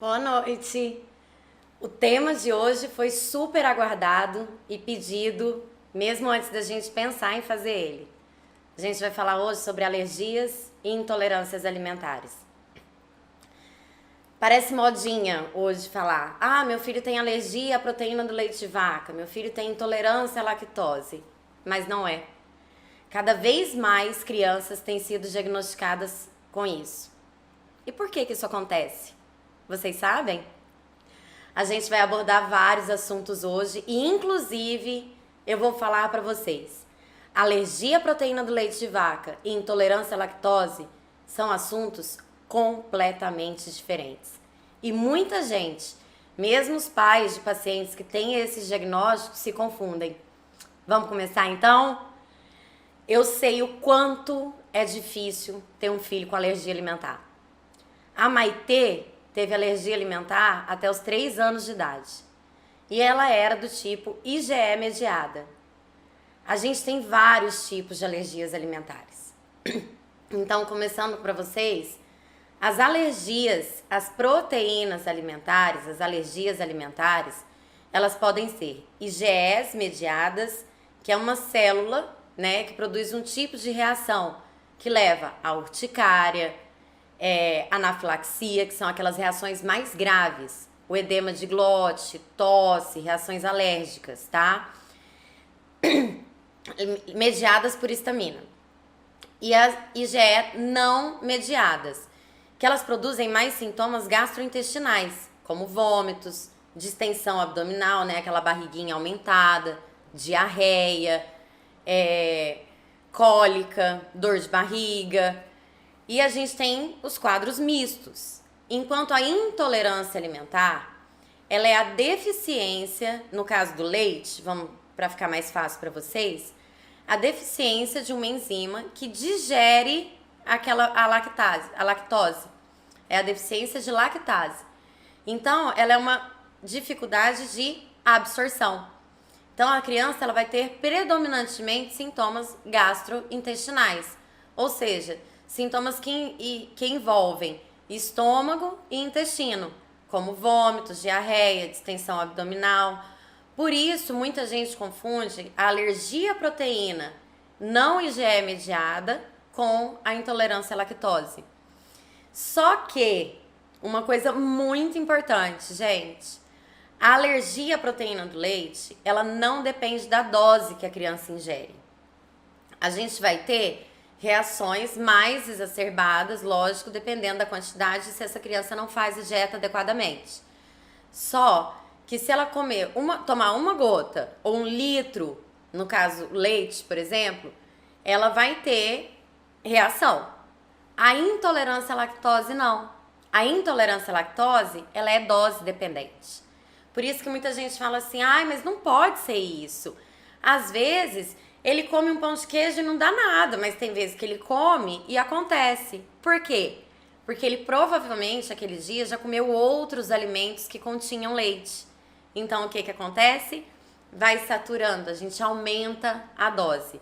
Boa noite. O tema de hoje foi super aguardado e pedido, mesmo antes da gente pensar em fazer ele. A gente vai falar hoje sobre alergias e intolerâncias alimentares. Parece modinha hoje falar: ah, meu filho tem alergia à proteína do leite de vaca, meu filho tem intolerância à lactose. Mas não é. Cada vez mais crianças têm sido diagnosticadas com isso. E por que isso acontece? Vocês sabem? A gente vai abordar vários assuntos hoje e, inclusive, eu vou falar para vocês. Alergia à proteína do leite de vaca e intolerância à lactose são assuntos completamente diferentes. E muita gente, mesmo os pais de pacientes que têm esses diagnósticos, se confundem. Vamos começar então? Eu sei o quanto é difícil ter um filho com alergia alimentar. A Maitê teve alergia alimentar até os 3 anos de idade. E ela era do tipo IgE mediada. A gente tem vários tipos de alergias alimentares. Então, começando para vocês, as alergias às proteínas alimentares, as alergias alimentares, elas podem ser IgEs mediadas, que é uma célula, né, que produz um tipo de reação que leva à urticária, anafilaxia, que são aquelas reações mais graves, o edema de glote, tosse, reações alérgicas, tá? Mediadas por histamina. E as IgE não mediadas, que elas produzem mais sintomas gastrointestinais, como vômitos, distensão abdominal, né, aquela barriguinha aumentada, diarreia, cólica, dor de barriga. E a gente tem os quadros mistos. Enquanto a intolerância alimentar, ela é a deficiência, no caso do leite, vamos para ficar mais fácil para vocês, a deficiência de uma enzima que digere a lactose. É a deficiência de lactase. Então, ela é uma dificuldade de absorção. Então, a criança ela vai ter predominantemente sintomas gastrointestinais, ou seja, sintomas que envolvem estômago e intestino, como vômitos, diarreia, distensão abdominal. Por isso, muita gente confunde a alergia à proteína não IgE mediada com a intolerância à lactose. Só que, uma coisa muito importante, gente, a alergia à proteína do leite, ela não depende da dose que a criança ingere. A gente vai ter reações mais exacerbadas, lógico, dependendo da quantidade, se essa criança não faz a dieta adequadamente. Só que se ela tomar uma gota ou 1 litro, no caso leite, por exemplo, ela vai ter reação. A intolerância à lactose não. A intolerância à lactose, ela é dose dependente. Por isso que muita gente fala assim, ai, mas não pode ser isso. Às vezes ele come um pão de queijo e não dá nada, mas tem vezes que ele come e acontece. Por quê? Porque ele provavelmente, aquele dia, já comeu outros alimentos que continham leite. Então, o que acontece? Vai saturando, a gente aumenta a dose.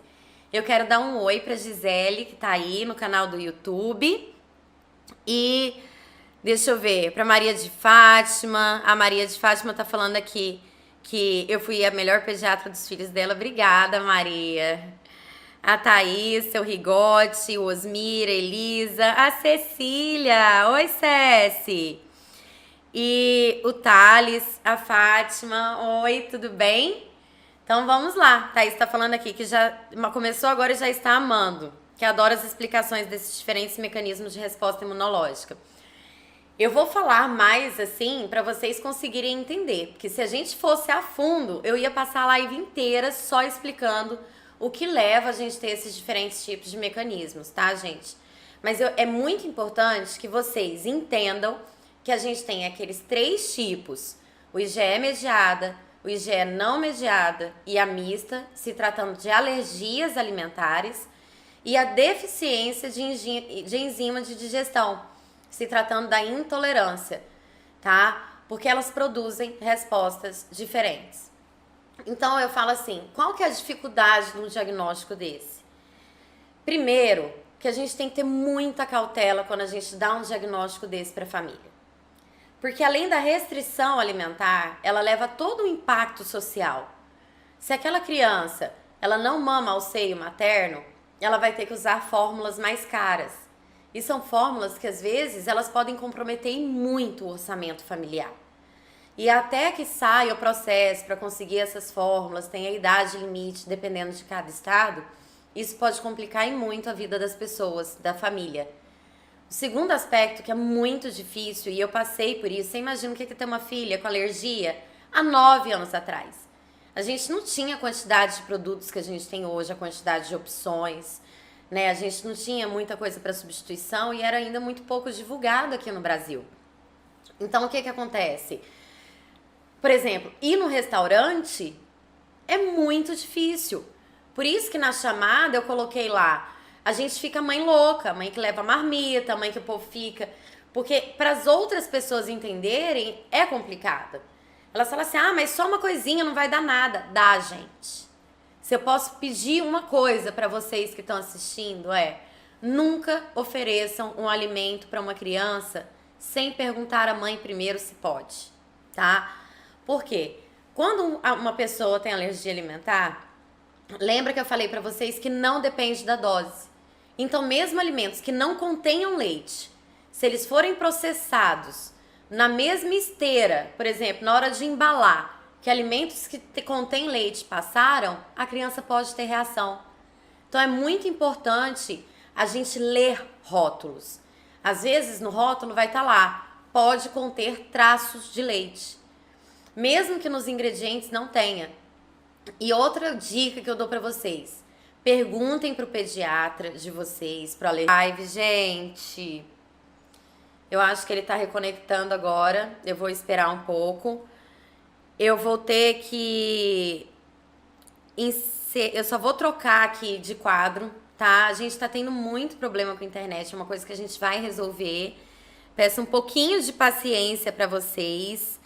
Eu quero dar um oi pra Gisele, que tá aí no canal do YouTube. E deixa eu ver, pra Maria de Fátima. A Maria de Fátima tá falando aqui que eu fui a melhor pediatra dos filhos dela. Obrigada, Maria. A Thaís, seu Rigote, o Osmir, a Elisa, a Cecília. Oi, Ceci. E o Thales, a Fátima. Oi, tudo bem? Então vamos lá. Thaís tá falando aqui que já começou agora e já está amando, que adora as explicações desses diferentes mecanismos de resposta imunológica. Eu vou falar mais assim para vocês conseguirem entender, porque se a gente fosse a fundo, eu ia passar a live inteira só explicando o que leva a gente a ter esses diferentes tipos de mecanismos, tá, gente? Mas é muito importante que vocês entendam que a gente tem aqueles 3 tipos, o IgE mediada, o IgE não mediada e a mista, se tratando de alergias alimentares, e a deficiência de enzima de digestão, se tratando da intolerância, tá? Porque elas produzem respostas diferentes. Então eu falo assim, qual que é a dificuldade de um diagnóstico desse? Primeiro, que a gente tem que ter muita cautela quando a gente dá um diagnóstico desse para a família. Porque além da restrição alimentar, ela leva todo um impacto social. Se aquela criança, ela não mama ao seio materno, ela vai ter que usar fórmulas mais caras. E são fórmulas que às vezes elas podem comprometer muito o orçamento familiar. E até que saia o processo para conseguir essas fórmulas, tem a idade limite, dependendo de cada estado, isso pode complicar muito a vida das pessoas, da família. O segundo aspecto que é muito difícil, e eu passei por isso, você imagina o que é ter uma filha com alergia há 9 anos atrás. A gente não tinha a quantidade de produtos que a gente tem hoje, a quantidade de opções, né? A gente não tinha muita coisa para substituição e era ainda muito pouco divulgado aqui no Brasil. Então, o que acontece? Por exemplo, ir no restaurante é muito difícil. Por isso que na chamada eu coloquei lá, a gente fica mãe louca, mãe que leva marmita, mãe que o povo fica. Porque para as outras pessoas entenderem, é complicado. Elas falam assim, mas só uma coisinha não vai dar nada. Dá, gente. Se eu posso pedir uma coisa para vocês que estão assistindo, nunca ofereçam um alimento para uma criança sem perguntar à mãe primeiro se pode, tá? Por quê? Quando uma pessoa tem alergia alimentar, lembra que eu falei para vocês que não depende da dose. Então, mesmo alimentos que não contenham leite, se eles forem processados na mesma esteira, por exemplo, na hora de embalar, que alimentos que contêm leite passaram, a criança pode ter reação. Então, é muito importante a gente ler rótulos. Às vezes, no rótulo vai estar lá, pode conter traços de leite. Mesmo que nos ingredientes não tenha. E outra dica que eu dou pra vocês, perguntem pro pediatra de vocês, pro live, gente. Eu acho que ele tá reconectando agora, eu vou esperar um pouco. Eu vou ter que... Eu só vou trocar aqui de quadro, tá? A gente tá tendo muito problema com a internet, é uma coisa que a gente vai resolver. Peço um pouquinho de paciência pra vocês,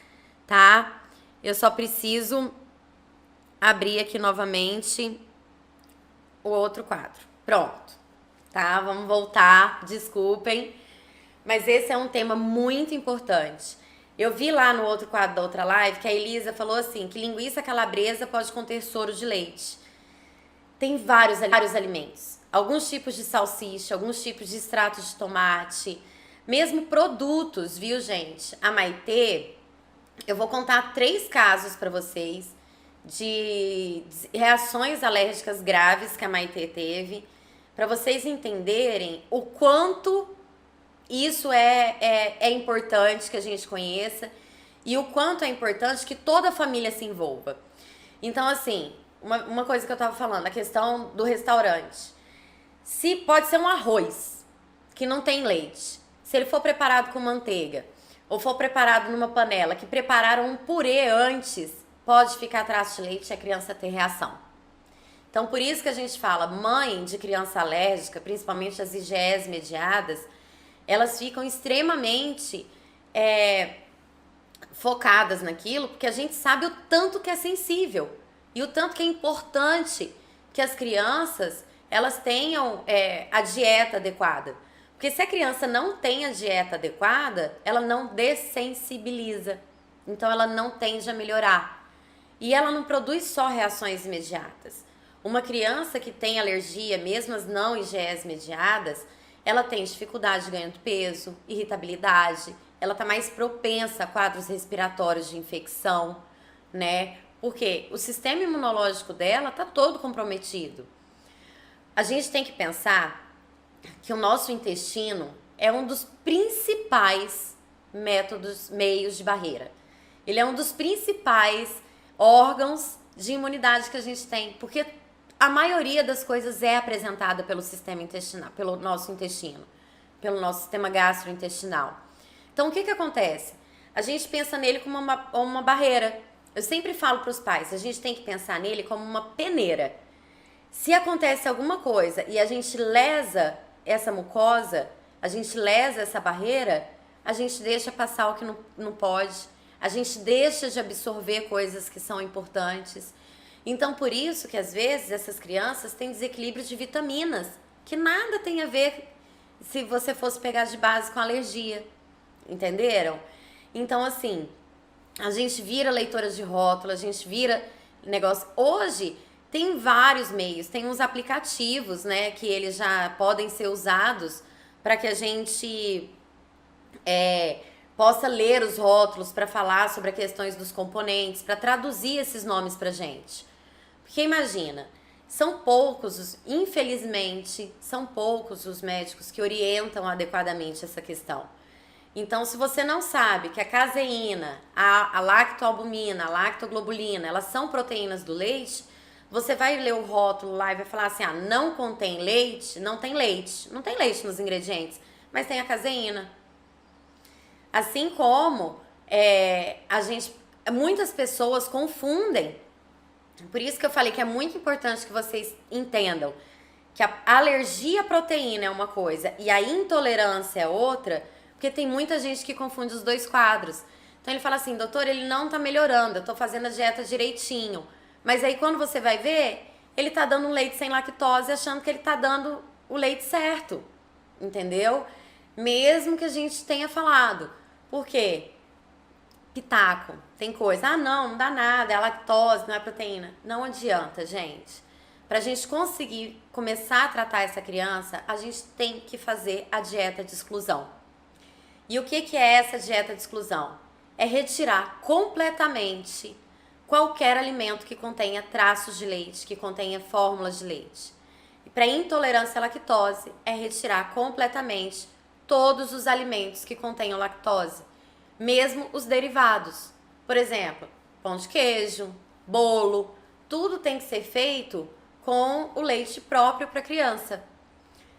tá? Eu só preciso abrir aqui novamente o outro quadro. Pronto, tá? Vamos voltar, desculpem. Mas esse é um tema muito importante. Eu vi lá no outro quadro da outra live que a Elisa falou assim, que linguiça calabresa pode conter soro de leite. Tem vários alimentos. Alguns tipos de salsicha, alguns tipos de extrato de tomate, mesmo produtos, viu, gente? A Maitê, eu vou contar 3 casos para vocês de reações alérgicas graves que a Maitê teve, para vocês entenderem o quanto isso é importante que a gente conheça e o quanto é importante que toda a família se envolva. Então, assim, uma coisa que eu tava falando, a questão do restaurante. Se pode ser um arroz que não tem leite, se ele for preparado com manteiga ou for preparado numa panela que prepararam um purê antes, pode ficar traço de leite e a criança ter reação. Então, por isso que a gente fala, mãe de criança alérgica, principalmente as IgEs mediadas, elas ficam extremamente focadas naquilo, porque a gente sabe o tanto que é sensível e o tanto que é importante que as crianças elas tenham a dieta adequada. Porque se a criança não tem a dieta adequada, ela não dessensibiliza. Então ela não tende a melhorar. E ela não produz só reações imediatas. Uma criança que tem alergia, mesmo as não IgEs mediadas, ela tem dificuldade de ganho de peso, irritabilidade, ela tá mais propensa a quadros respiratórios de infecção, né? Porque o sistema imunológico dela tá todo comprometido. A gente tem que pensar que o nosso intestino é um dos principais meios de barreira. Ele é um dos principais órgãos de imunidade que a gente tem, porque a maioria das coisas é apresentada pelo sistema intestinal, pelo nosso intestino, pelo nosso sistema gastrointestinal. Então, o que acontece? A gente pensa nele como uma barreira. Eu sempre falo para os pais, a gente tem que pensar nele como uma peneira. Se acontece alguma coisa e a gente lesa essa mucosa, a gente lesa essa barreira, a gente deixa passar o que não pode, a gente deixa de absorver coisas que são importantes. Então, por isso que às vezes essas crianças têm desequilíbrio de vitaminas, que nada tem a ver se você fosse pegar de base com alergia, entenderam? Então, assim, a gente vira leitora de rótulo, a gente vira negócio. Hoje tem vários meios, tem uns aplicativos, né, que eles já podem ser usados para que a gente possa ler os rótulos, para falar sobre as questões dos componentes, para traduzir esses nomes pra gente. Porque imagina, são poucos, infelizmente, são poucos os médicos que orientam adequadamente essa questão. Então, se você não sabe que a caseína, a lactoalbumina, a lactoglobulina, elas são proteínas do leite, você vai ler o rótulo lá e vai falar assim, não contém leite, não tem leite. Não tem leite nos ingredientes, mas tem a caseína. Assim como muitas pessoas confundem. Por isso que eu falei que é muito importante que vocês entendam que a alergia à proteína é uma coisa e a intolerância é outra, porque tem muita gente que confunde os dois quadros. Então ele fala assim, doutor, ele não tá melhorando, eu tô fazendo a dieta direitinho. Mas aí quando você vai ver, ele tá dando um leite sem lactose achando que ele tá dando o leite certo, entendeu? Mesmo que a gente tenha falado. Por quê? Pitaco, tem coisa, não dá nada, é a lactose, não é proteína. Não adianta, gente. Pra gente conseguir começar a tratar essa criança, a gente tem que fazer a dieta de exclusão. E o que é essa dieta de exclusão? É retirar completamente qualquer alimento que contenha traços de leite, que contenha fórmulas de leite. E para intolerância à lactose, é retirar completamente todos os alimentos que contenham lactose, mesmo os derivados. Por exemplo, pão de queijo, bolo, tudo tem que ser feito com o leite próprio para a criança.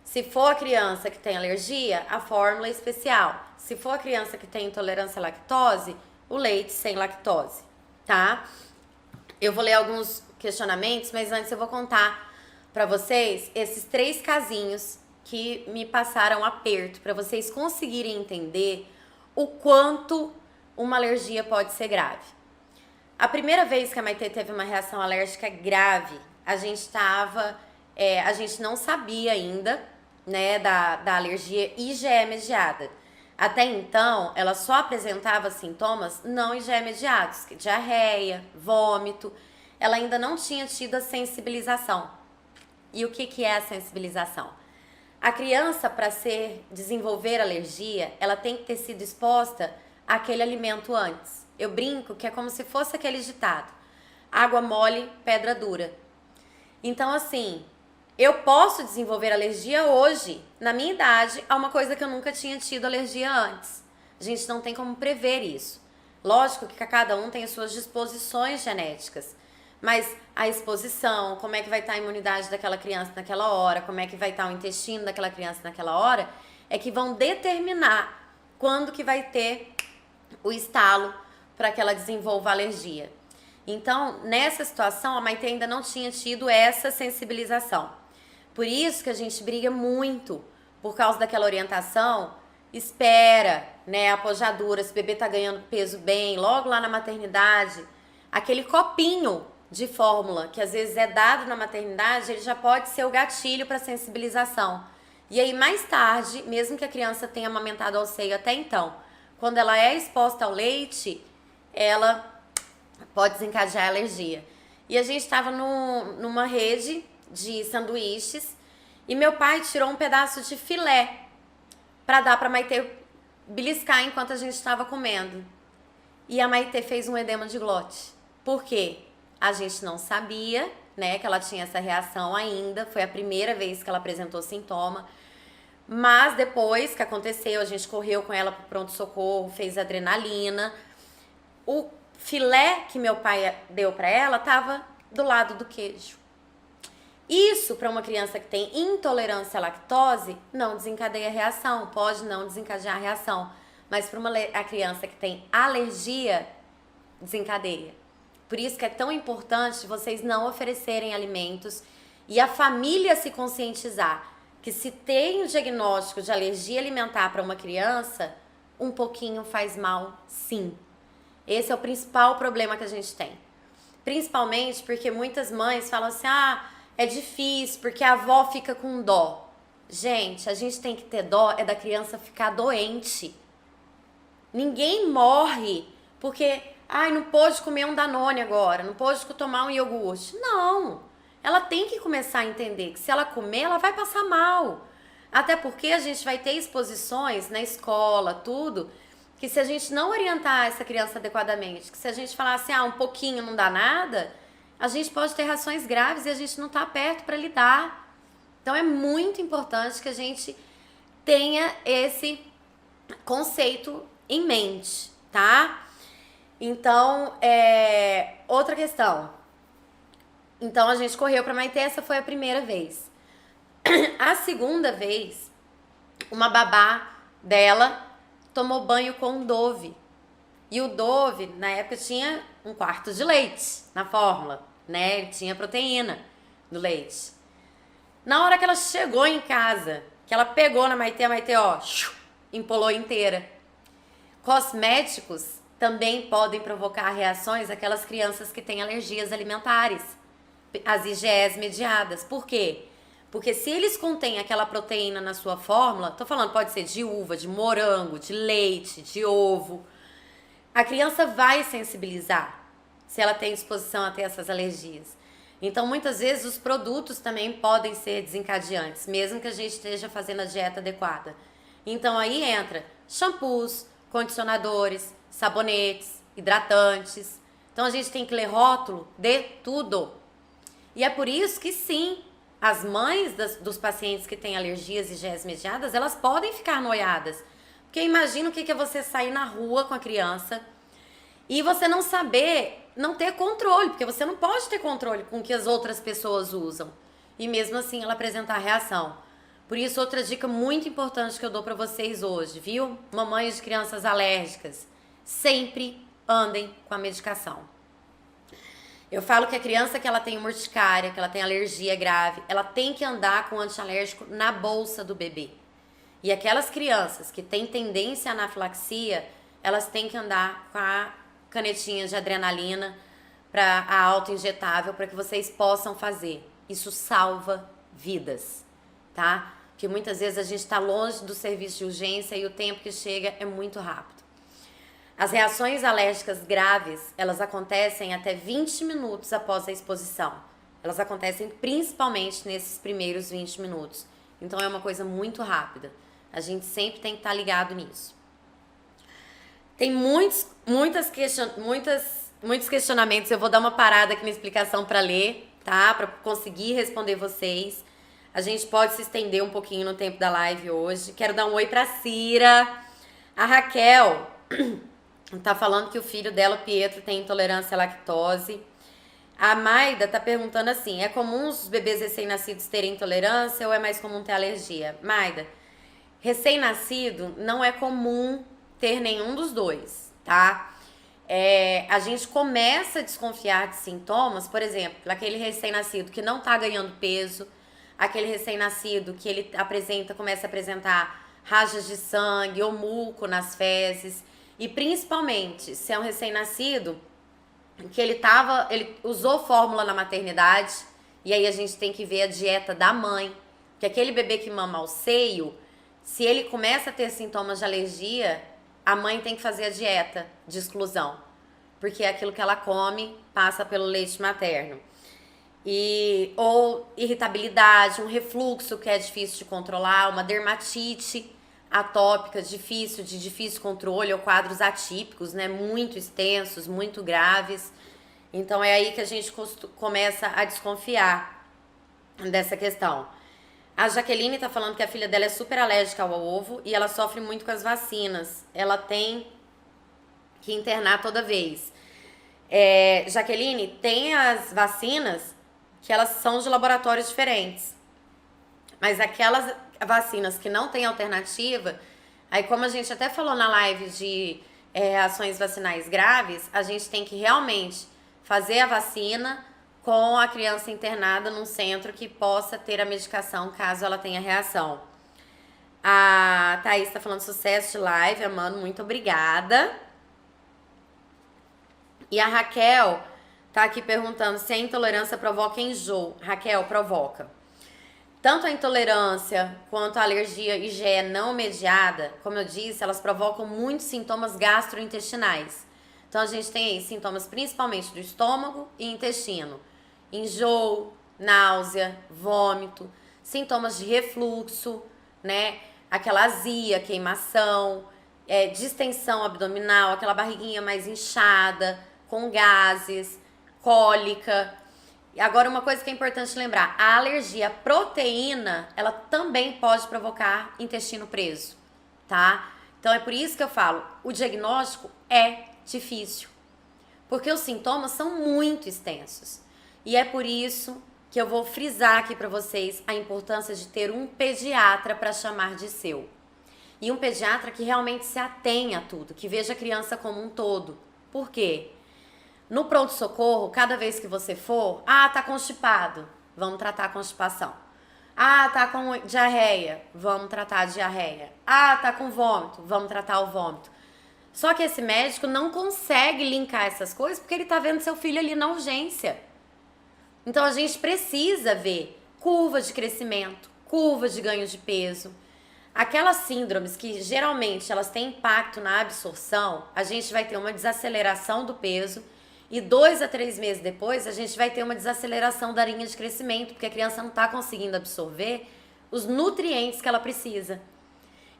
Se for a criança que tem alergia, a fórmula é especial. Se for a criança que tem intolerância à lactose, o leite sem lactose, tá? Eu vou ler alguns questionamentos, mas antes eu vou contar para vocês esses 3 casinhos que me passaram aperto, para vocês conseguirem entender o quanto uma alergia pode ser grave. A primeira vez que a Maitê teve uma reação alérgica grave, a gente não sabia ainda, né, da alergia IgE mediada. Até então, ela só apresentava sintomas não IgE mediados, que diarreia, vômito. Ela ainda não tinha tido a sensibilização. E o que é a sensibilização? A criança, para desenvolver alergia, ela tem que ter sido exposta àquele alimento antes. Eu brinco que é como se fosse aquele ditado: água mole, pedra dura. Então, assim, eu posso desenvolver alergia hoje, na minha idade, a uma coisa que eu nunca tinha tido alergia antes. A gente não tem como prever isso. Lógico que cada um tem as suas disposições genéticas, mas a exposição, como é que vai estar a imunidade daquela criança naquela hora, como é que vai estar o intestino daquela criança naquela hora, é que vão determinar quando que vai ter o estalo para que ela desenvolva alergia. Então, nessa situação, a Maitê ainda não tinha tido essa sensibilização. Por isso que a gente briga muito, por causa daquela orientação, espera, né, a pojadura, se o bebê tá ganhando peso bem, logo lá na maternidade, aquele copinho de fórmula, que às vezes é dado na maternidade, ele já pode ser o gatilho para sensibilização. E aí, mais tarde, mesmo que a criança tenha amamentado ao seio até então, quando ela é exposta ao leite, ela pode desencadear a alergia. E a gente estava numa rede de sanduíches e meu pai tirou um pedaço de filé para dar para Maitê beliscar enquanto a gente estava comendo. E a Maitê fez um edema de glote. Por quê? A gente não sabia, né, que ela tinha essa reação ainda. Foi a primeira vez que ela apresentou sintoma. Mas depois que aconteceu, a gente correu com ela pro pronto-socorro, fez adrenalina. O filé que meu pai deu para ela estava do lado do queijo. Isso, para uma criança que tem intolerância à lactose, não desencadeia reação, pode não desencadear a reação. Mas para a criança que tem alergia, desencadeia. Por isso que é tão importante vocês não oferecerem alimentos e a família se conscientizar que se tem o diagnóstico de alergia alimentar para uma criança, um pouquinho faz mal, sim. Esse é o principal problema que a gente tem. Principalmente porque muitas mães falam assim, é difícil, porque a avó fica com dó. Gente, a gente tem que ter dó é da criança ficar doente. Ninguém morre porque, ai, não pôde comer um Danone agora, não pôde tomar um iogurte. Não, ela tem que começar a entender que se ela comer, ela vai passar mal. Até porque a gente vai ter exposições na escola, tudo, que se a gente não orientar essa criança adequadamente, que se a gente falar assim, um pouquinho não dá nada, a gente pode ter reações graves e a gente não tá perto para lidar. Então é muito importante que a gente tenha esse conceito em mente, tá? Então, outra questão. Então a gente correu pra Maitê, essa foi a primeira vez. A segunda vez, uma babá dela tomou banho com Dove. E o Dove, na época, tinha 1/4 de leite na fórmula, né? Ele tinha proteína do leite. Na hora que ela chegou em casa, que ela pegou na Maitê, a Maitê, empolou inteira. Cosméticos também podem provocar reações àquelas crianças que têm alergias alimentares, as IgEs mediadas. Por quê? Porque se eles contêm aquela proteína na sua fórmula, tô falando, pode ser de uva, de morango, de leite, de ovo, a criança vai sensibilizar se ela tem exposição a ter essas alergias. Então, muitas vezes, os produtos também podem ser desencadeantes, mesmo que a gente esteja fazendo a dieta adequada. Então, aí entra shampoos, condicionadores, sabonetes, hidratantes. Então, a gente tem que ler rótulo de tudo. E é por isso que, sim, as mães dos pacientes que têm alergias e IgEs mediadas, elas podem ficar noiadas. Porque imagina o que é você sair na rua com a criança e você não saber, não ter controle, porque você não pode ter controle com o que as outras pessoas usam. E mesmo assim ela apresentar reação. Por isso, outra dica muito importante que eu dou pra vocês hoje, viu? Mamães de crianças alérgicas, sempre andem com a medicação. Eu falo que a criança que ela tem urticária, que ela tem alergia grave, ela tem que andar com antialérgico na bolsa do bebê. E aquelas crianças que têm tendência à anafilaxia, elas têm que andar com a canetinha de adrenalina para a auto-injetável para que vocês possam fazer. Isso salva vidas, tá? Porque muitas vezes a gente está longe do serviço de urgência e o tempo que chega é muito rápido. As reações alérgicas graves, elas acontecem até 20 minutos após a exposição. Elas acontecem principalmente nesses primeiros 20 minutos. Então é uma coisa muito rápida. A gente sempre tem que estar ligado nisso. Tem muitos questionamentos. Eu vou dar uma parada aqui na explicação para ler, tá? Para conseguir responder vocês. A gente pode se estender um pouquinho no tempo da live hoje. Quero dar um oi pra Cira. A Raquel tá falando que o filho dela, o Pietro, tem intolerância à lactose. A Maida tá perguntando assim, é comum os bebês recém-nascidos terem intolerância ou é mais comum ter alergia? Maida, recém-nascido não é comum ter nenhum dos dois, tá? A gente começa a desconfiar de sintomas, por exemplo, aquele recém-nascido que não tá ganhando peso, aquele recém-nascido que ele começa a apresentar rajas de sangue ou muco nas fezes, e principalmente se é um recém-nascido que ele usou fórmula na maternidade, e aí a gente tem que ver a dieta da mãe, que aquele bebê que mama ao seio, se ele começa a ter sintomas de alergia, a mãe tem que fazer a dieta de exclusão, porque aquilo que ela come passa pelo leite materno. Ou irritabilidade, um refluxo que é difícil de controlar, uma dermatite atópica de difícil controle, ou quadros atípicos, né, muito extensos, muito graves. Então é aí que a gente começa a desconfiar dessa questão. A Jaqueline tá falando que a filha dela é super alérgica ao ovo e ela sofre muito com as vacinas. Ela tem que internar toda vez. Jaqueline, tem as vacinas que elas são de laboratórios diferentes. Mas aquelas vacinas que não tem alternativa, aí como a gente até falou na live de reações vacinais graves, a gente tem que realmente fazer a vacina com a criança internada num centro que possa ter a medicação caso ela tenha reação. A Thaís tá falando sucesso de live, amando, muito obrigada. E a Raquel tá aqui perguntando se a intolerância provoca enjoo. Raquel, provoca. Tanto a intolerância quanto a alergia IgE não mediada, como eu disse, elas provocam muitos sintomas gastrointestinais. Então a gente tem aí sintomas principalmente do estômago e intestino. Enjoo, náusea, vômito, sintomas de refluxo, né? Aquela azia, queimação, distensão abdominal, aquela barriguinha mais inchada, com gases, cólica. Agora, uma coisa que é importante lembrar, a alergia à proteína, ela também pode provocar intestino preso, tá? Então, é por isso que eu falo, o diagnóstico é difícil, porque os sintomas são muito extensos. E é por isso que eu vou frisar aqui para vocês a importância de ter um pediatra para chamar de seu. E um pediatra que realmente se atenha a tudo, que veja a criança como um todo. Por quê? No pronto-socorro, cada vez que você for, tá constipado, vamos tratar a constipação. Tá com diarreia, vamos tratar a diarreia. Tá com vômito, vamos tratar o vômito. Só que esse médico não consegue linkar essas coisas porque ele tá vendo seu filho ali na urgência. Então a gente precisa ver curva de crescimento, curva de ganho de peso. Aquelas síndromes que geralmente elas têm impacto na absorção, a gente vai ter uma desaceleração do peso. E 2 a 3 meses depois, a gente vai ter uma desaceleração da linha de crescimento, porque a criança não está conseguindo absorver os nutrientes que ela precisa.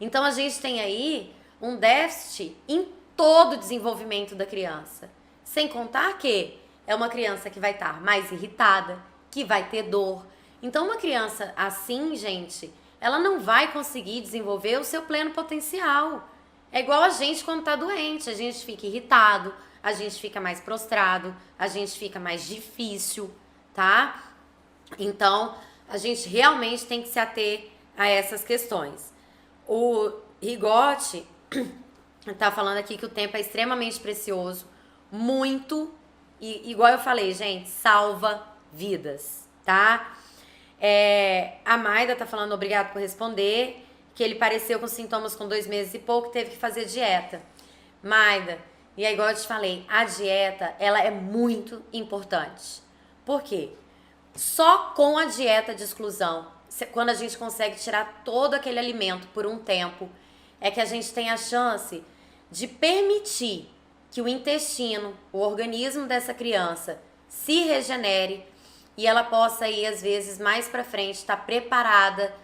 Então, a gente tem aí um déficit em todo o desenvolvimento da criança. Sem contar que é uma criança que vai estar mais irritada, que vai ter dor. Então, uma criança assim, gente, ela não vai conseguir desenvolver o seu pleno potencial. É igual a gente quando está doente, a gente fica irritado, a gente fica mais prostrado, a gente fica mais difícil, tá? Então, a gente realmente tem que se ater a essas questões. O Rigotti tá falando aqui que o tempo é extremamente precioso, muito, e igual eu falei, gente, salva vidas, tá? A Maida tá falando, obrigado por responder, que ele pareceu com sintomas com 2 meses e pouco, teve que fazer dieta. Maida, e aí, igual eu te falei, a dieta, ela é muito importante. Por quê? Só com a dieta de exclusão, quando a gente consegue tirar todo aquele alimento por um tempo, é que a gente tem a chance de permitir que o intestino, o organismo dessa criança, se regenere e ela possa ir, às vezes, mais pra frente, estar preparada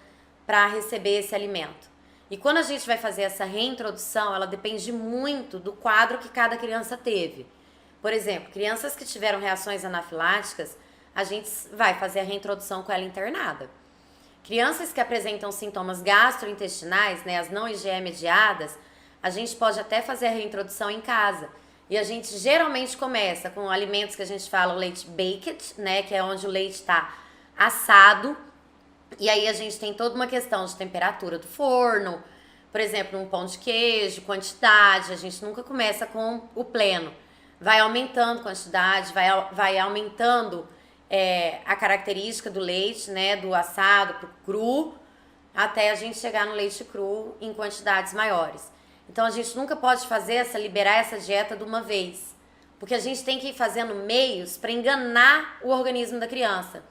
para receber esse alimento. E quando a gente vai fazer essa reintrodução, ela depende muito do quadro que cada criança teve. Por exemplo, crianças que tiveram reações anafiláticas, a gente vai fazer a reintrodução com ela internada. Crianças que apresentam sintomas gastrointestinais, né, as não IgE mediadas, a gente pode até fazer a reintrodução em casa. E a gente geralmente começa com alimentos que a gente fala o leite baked, né, que é onde o leite está assado. E aí a gente tem toda uma questão de temperatura do forno, por exemplo, um pão de queijo, quantidade, a gente nunca começa com o pleno. Vai aumentando quantidade, vai aumentando a característica do leite, né, do assado pro cru, até a gente chegar no leite cru em quantidades maiores. Então a gente nunca pode liberar essa dieta de uma vez, porque a gente tem que ir fazendo meios para enganar o organismo da criança.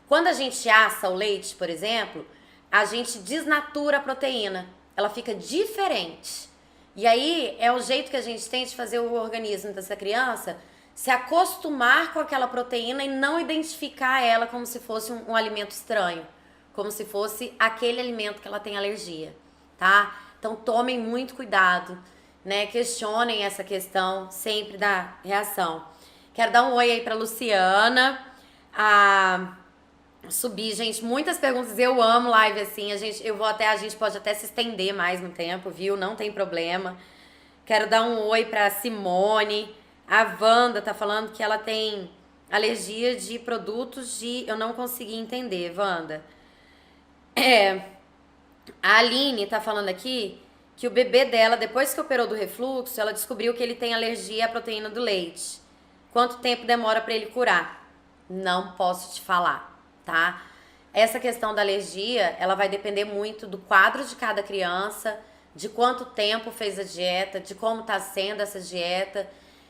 Quando a gente assa o leite, por exemplo, a gente desnatura a proteína. Ela fica diferente. E aí é o jeito que a gente tem de fazer o organismo dessa criança se acostumar com aquela proteína e não identificar ela como se fosse um alimento estranho. Como se fosse aquele alimento que ela tem alergia, tá? Então tomem muito cuidado, né? Questionem essa questão sempre da reação. Quero dar um oi aí pra Luciana. Subir, gente, muitas perguntas, eu amo live assim, a gente pode até se estender mais no tempo, viu? Não tem problema. Quero dar um oi pra Simone. A Wanda tá falando que ela tem alergia de produtos eu não consegui entender, Wanda. A Aline tá falando aqui que o bebê dela, depois que operou do refluxo, ela descobriu que ele tem alergia à proteína do leite. Quanto tempo demora pra ele curar? Não posso te falar. Tá? Essa questão da alergia, ela vai depender muito do quadro de cada criança, de quanto tempo fez a dieta, de como tá sendo essa dieta.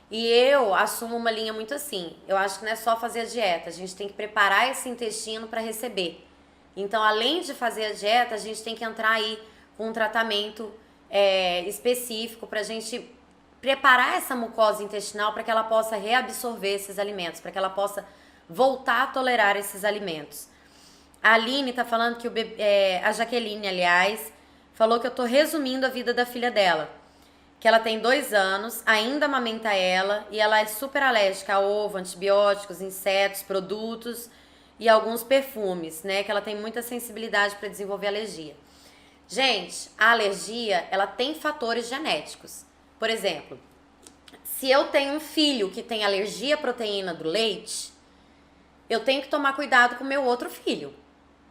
E eu assumo uma linha muito assim, eu acho que não é só fazer a dieta, a gente tem que preparar esse intestino para receber. Então, além de fazer a dieta, a gente tem que entrar aí com um tratamento específico pra gente preparar essa mucosa intestinal para que ela possa reabsorver esses alimentos, para que ela possa voltar a tolerar esses alimentos. A Aline tá falando que a Jaqueline, aliás, falou que eu tô resumindo a vida da filha dela. Que ela tem 2 anos, ainda amamenta ela e ela é super alérgica a ovo, antibióticos, insetos, produtos e alguns perfumes, né? Que ela tem muita sensibilidade para desenvolver alergia. Gente, a alergia, ela tem fatores genéticos. Por exemplo, se eu tenho um filho que tem alergia à proteína do leite, eu tenho que tomar cuidado com o meu outro filho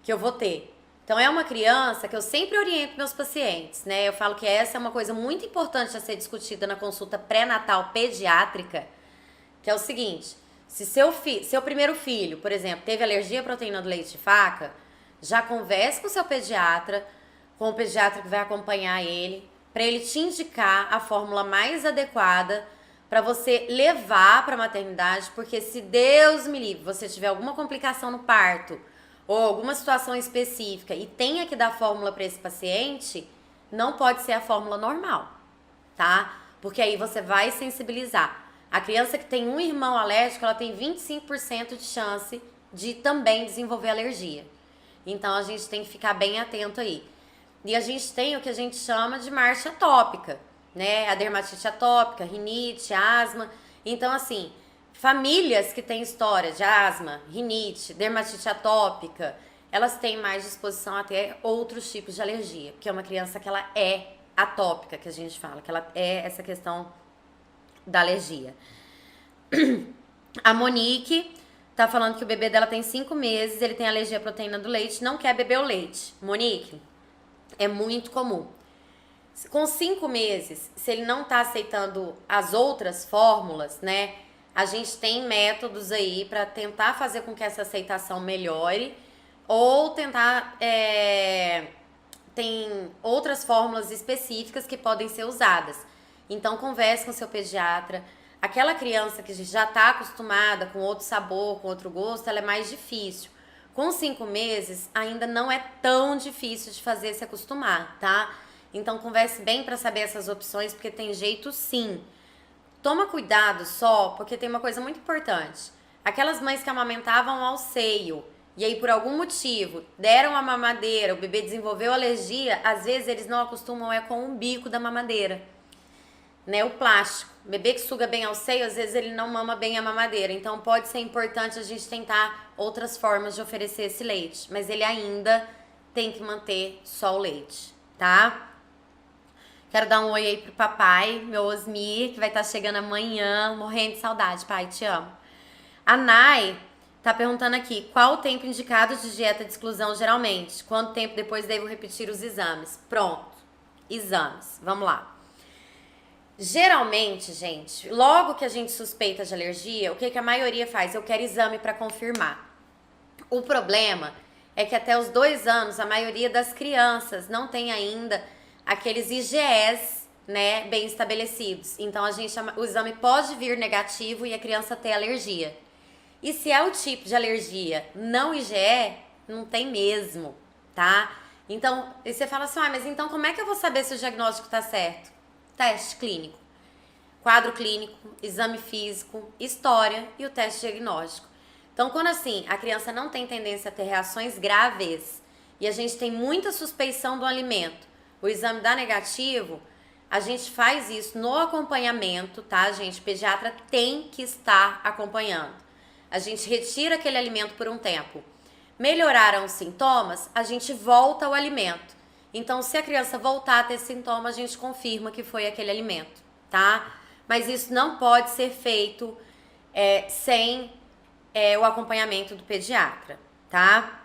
que eu vou ter. Então, é uma criança que eu sempre oriento meus pacientes, né? Eu falo que essa é uma coisa muito importante a ser discutida na consulta pré-natal pediátrica, que é o seguinte, se seu primeiro filho, por exemplo, teve alergia à proteína do leite de vaca, já converse com o seu pediatra, com o pediatra que vai acompanhar ele, para ele te indicar a fórmula mais adequada para você levar para a maternidade, porque se Deus me livre, você tiver alguma complicação no parto, ou alguma situação específica e tenha que dar fórmula para esse paciente, não pode ser a fórmula normal, tá? Porque aí você vai sensibilizar. A criança que tem um irmão alérgico, ela tem 25% de chance de também desenvolver alergia. Então, a gente tem que ficar bem atento aí. E a gente tem o que a gente chama de marcha atópica, né? A dermatite atópica, rinite, asma. Então, assim, famílias que têm história de asma, rinite, dermatite atópica, elas têm mais disposição a ter outros tipos de alergia, porque é uma criança que ela é atópica, que a gente fala, que ela é essa questão da alergia. A Monique tá falando que o bebê dela tem 5 meses, ele tem alergia à proteína do leite, não quer beber o leite. Monique, é muito comum. Com 5 meses, se ele não tá aceitando as outras fórmulas, né? A gente tem métodos aí para tentar fazer com que essa aceitação melhore ou tentar... tem outras fórmulas específicas que podem ser usadas. Então, converse com seu pediatra. Aquela criança que já está acostumada com outro sabor, com outro gosto, ela é mais difícil. Com 5 meses, ainda não é tão difícil de fazer se acostumar, tá? Então, converse bem para saber essas opções, porque tem jeito sim. Toma cuidado só, porque tem uma coisa muito importante. Aquelas mães que amamentavam ao seio, e aí por algum motivo deram a mamadeira, o bebê desenvolveu alergia, às vezes eles não acostumam com o bico da mamadeira, né? O plástico. O bebê que suga bem ao seio, às vezes ele não mama bem a mamadeira. Então pode ser importante a gente tentar outras formas de oferecer esse leite, mas ele ainda tem que manter só o leite, tá? Quero dar um oi aí pro papai, meu Osmir, que vai estar chegando amanhã, morrendo de saudade, pai, te amo. A Nai tá perguntando aqui, qual o tempo indicado de dieta de exclusão geralmente? Quanto tempo depois devo repetir os exames? Pronto, exames, vamos lá. Geralmente, gente, logo que a gente suspeita de alergia, o que a maioria faz? Eu quero exame para confirmar. O problema é que até os 2 anos, a maioria das crianças não tem ainda aqueles IgEs, né, bem estabelecidos. Então, o exame pode vir negativo e a criança ter alergia. E se é o tipo de alergia não IgE, não tem mesmo, tá? Então, e você fala assim, mas então como é que eu vou saber se o diagnóstico tá certo? Teste clínico, quadro clínico, exame físico, história e o teste diagnóstico. Então, quando assim, a criança não tem tendência a ter reações graves e a gente tem muita suspeição do alimento, o exame dá negativo, a gente faz isso no acompanhamento, tá, gente? O pediatra tem que estar acompanhando. A gente retira aquele alimento por um tempo. Melhoraram os sintomas, a gente volta ao alimento. Então, se a criança voltar a ter sintoma, a gente confirma que foi aquele alimento, tá? Mas isso não pode ser feito sem o acompanhamento do pediatra, tá?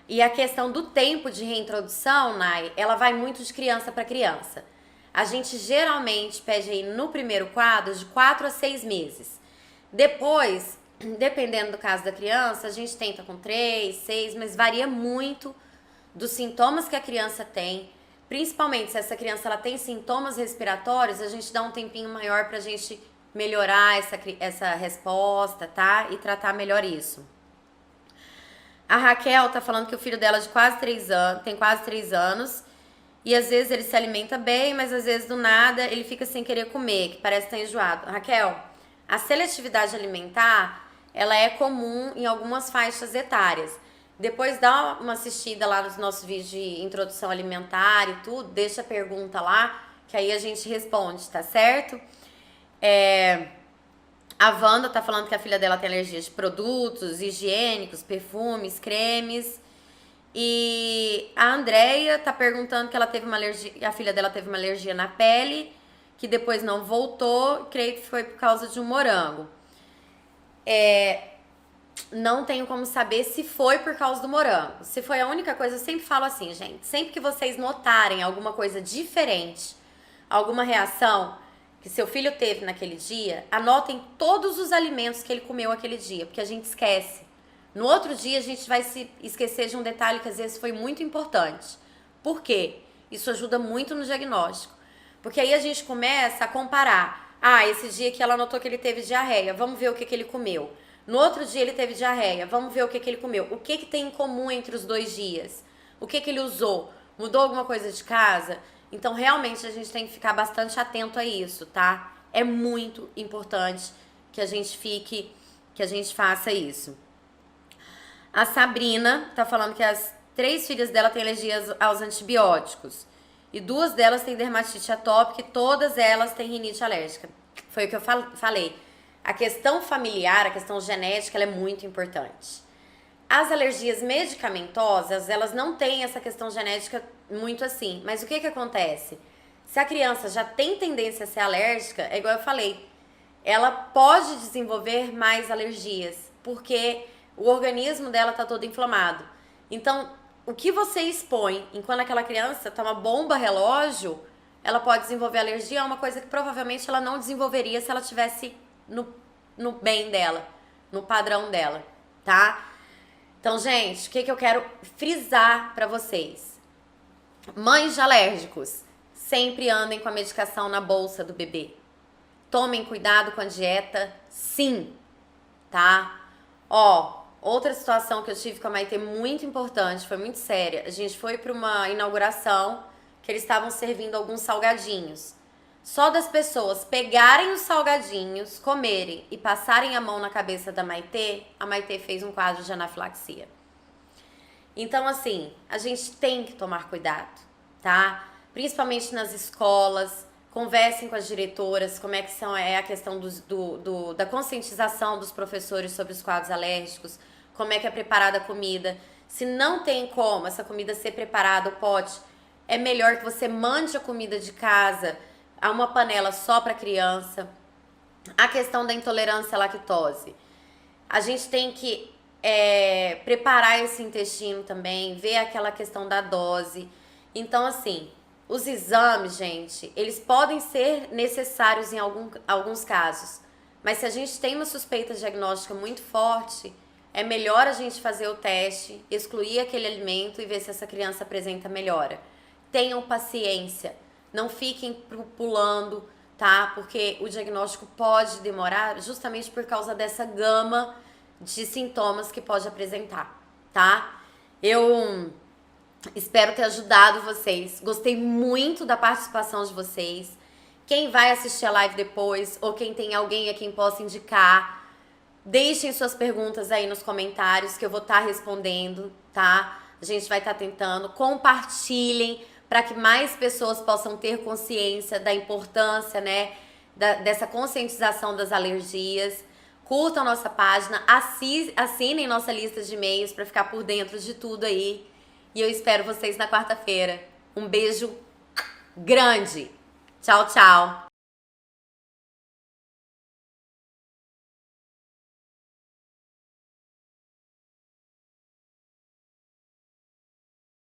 E a questão do tempo de reintrodução, Nai, ela vai muito de criança para criança. A gente geralmente pede aí no primeiro quadro de 4 a 6 meses. Depois, dependendo do caso da criança, a gente tenta com 3, 6, mas varia muito dos sintomas que a criança tem. Principalmente se essa criança ela tem sintomas respiratórios, a gente dá um tempinho maior pra gente melhorar essa resposta, tá? E tratar melhor isso. A Raquel tá falando que o filho dela de quase 3 anos, tem quase 3 anos, e às vezes ele se alimenta bem, mas às vezes do nada ele fica sem querer comer, que parece estar enjoado. Raquel, a seletividade alimentar, ela é comum em algumas faixas etárias. Depois dá uma assistida lá nos nossos vídeos de introdução alimentar e tudo, deixa a pergunta lá, que aí a gente responde, tá certo? A Wanda tá falando que a filha dela tem alergia de produtos higiênicos, perfumes, cremes. E a Andrea tá perguntando que ela teve uma alergia, a filha dela teve uma alergia na pele, que depois não voltou, creio que foi por causa de um morango. Não tenho como saber se foi por causa do morango. Se foi a única coisa, eu sempre falo assim, gente, sempre que vocês notarem alguma coisa diferente, alguma reação que seu filho teve naquele dia, anotem todos os alimentos que ele comeu aquele dia, porque a gente esquece. No outro dia, a gente vai se esquecer de um detalhe que às vezes foi muito importante. Por quê? Isso ajuda muito no diagnóstico. Porque aí a gente começa a comparar. Ah, esse dia que ela notou que ele teve diarreia, vamos ver o que ele comeu. No outro dia ele teve diarreia, vamos ver o que ele comeu. O que tem em comum entre os 2 dias? O que ele usou? Mudou alguma coisa de casa? Então, realmente, a gente tem que ficar bastante atento a isso, tá? É muito importante que a gente faça isso. A Sabrina tá falando que as 3 filhas dela têm alergias aos antibióticos. E 2 delas têm dermatite atópica e todas elas têm rinite alérgica. Foi o que eu falei. A questão familiar, a questão genética, ela é muito importante. As alergias medicamentosas, elas não têm essa questão genética muito assim. Mas o que acontece? Se a criança já tem tendência a ser alérgica, é igual eu falei, ela pode desenvolver mais alergias, porque o organismo dela tá todo inflamado. Então, o que você expõe enquanto aquela criança toma bomba relógio, ela pode desenvolver alergia a uma coisa que provavelmente ela não desenvolveria se ela tivesse no bem dela, no padrão dela, tá? Então, gente, o que eu quero frisar pra vocês? Mães de alérgicos, sempre andem com a medicação na bolsa do bebê. Tomem cuidado com a dieta, sim, tá? Outra situação que eu tive com a Maitê muito importante, foi muito séria. A gente foi para uma inauguração que eles estavam servindo alguns salgadinhos. Só das pessoas pegarem os salgadinhos, comerem e passarem a mão na cabeça da Maitê, a Maitê fez um quadro de anafilaxia. Então, assim, a gente tem que tomar cuidado, tá? Principalmente nas escolas. Conversem com as diretoras, como é que é a questão da conscientização dos professores sobre os quadros alérgicos, como é que é preparada a comida. Se não tem como essa comida ser preparada, o pote, é melhor que você mande a comida de casa a uma panela só para criança. A questão da intolerância à lactose. A gente tem que preparar esse intestino também, ver aquela questão da dose. Então, assim, os exames, gente, eles podem ser necessários em alguns casos. Mas se a gente tem uma suspeita diagnóstica muito forte, é melhor a gente fazer o teste, excluir aquele alimento e ver se essa criança apresenta melhora. Tenham paciência, não fiquem pulando, tá? Porque o diagnóstico pode demorar justamente por causa dessa gama de sintomas que pode apresentar, tá? Eu espero ter ajudado vocês. Gostei muito da participação de vocês. Quem vai assistir a live depois, ou quem tem alguém a quem possa indicar, deixem suas perguntas aí nos comentários que eu vou estar respondendo, tá? A gente vai estar tentando. Compartilhem para que mais pessoas possam ter consciência da importância, né, dessa conscientização das alergias. Curtam nossa página, assinem nossa lista de e-mails para ficar por dentro de tudo aí. E eu espero vocês na quarta-feira. Um beijo grande. Tchau, tchau.